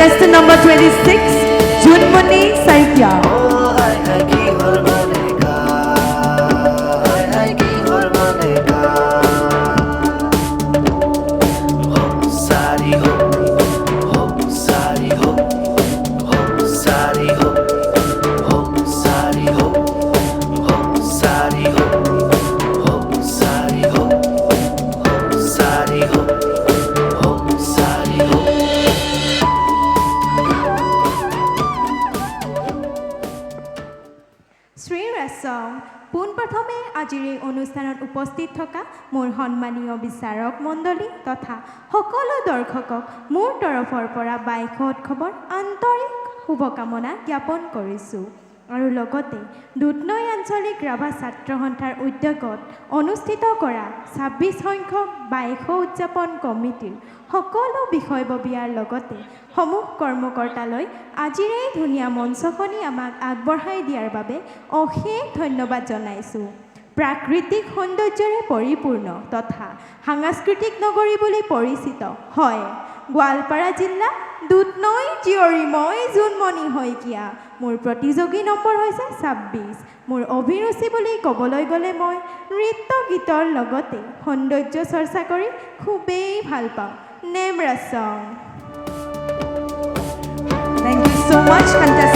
contestant number 26, Junmuni Saikia. পোনপ্ৰথমে আজিৰ এই অনুষ্ঠানত উপস্থিত থকা মোৰ সন্মানীয় বিচাৰক মণ্ডলী তথা সকলো দৰ্শকক মোৰ তৰফৰ পৰা বাইশ উৎসৱৰ আন্তৰিক শুভকামনা জ্ঞাপন কৰিছোঁ আৰু লগতে দুধনৈ আঞ্চলিক ৰাভা ছাত্ৰ সন্থাৰ উদ্যোগত অনুষ্ঠিত কৰা ২৬ সংখ্যক বাইশ উদযাপন কমিটিৰ সকলো বিষয়ববীয়াৰ লগতে সমূহ কৰ্মকৰ্তালৈ আজিৰ এই ধুনীয়া মঞ্চখনি আমাক আগবঢ়াই দিয়াৰ বাবে অশেষ ধন্যবাদ জনাইছোঁ। প্ৰাকৃতিক সৌন্দৰ্যৰে পৰিপূৰ্ণ তথা সাংস্কৃতিক নগৰী বুলি পৰিচিত হয় গোৱালপাৰা জিলা দুধনৈ জীয়ৰী মই জোনমণি শইকীয়া। মোৰ প্ৰতিযোগী নম্বৰ হৈছে ২৬। মোৰ অভিৰুচি বুলি ক'বলৈ গ'লে মই নৃত্য গীতৰ লগতে সৌন্দৰ্য চৰ্চা কৰি খুবেই ভাল পাওঁ। Name ৰচং। Thank you so much, contestant.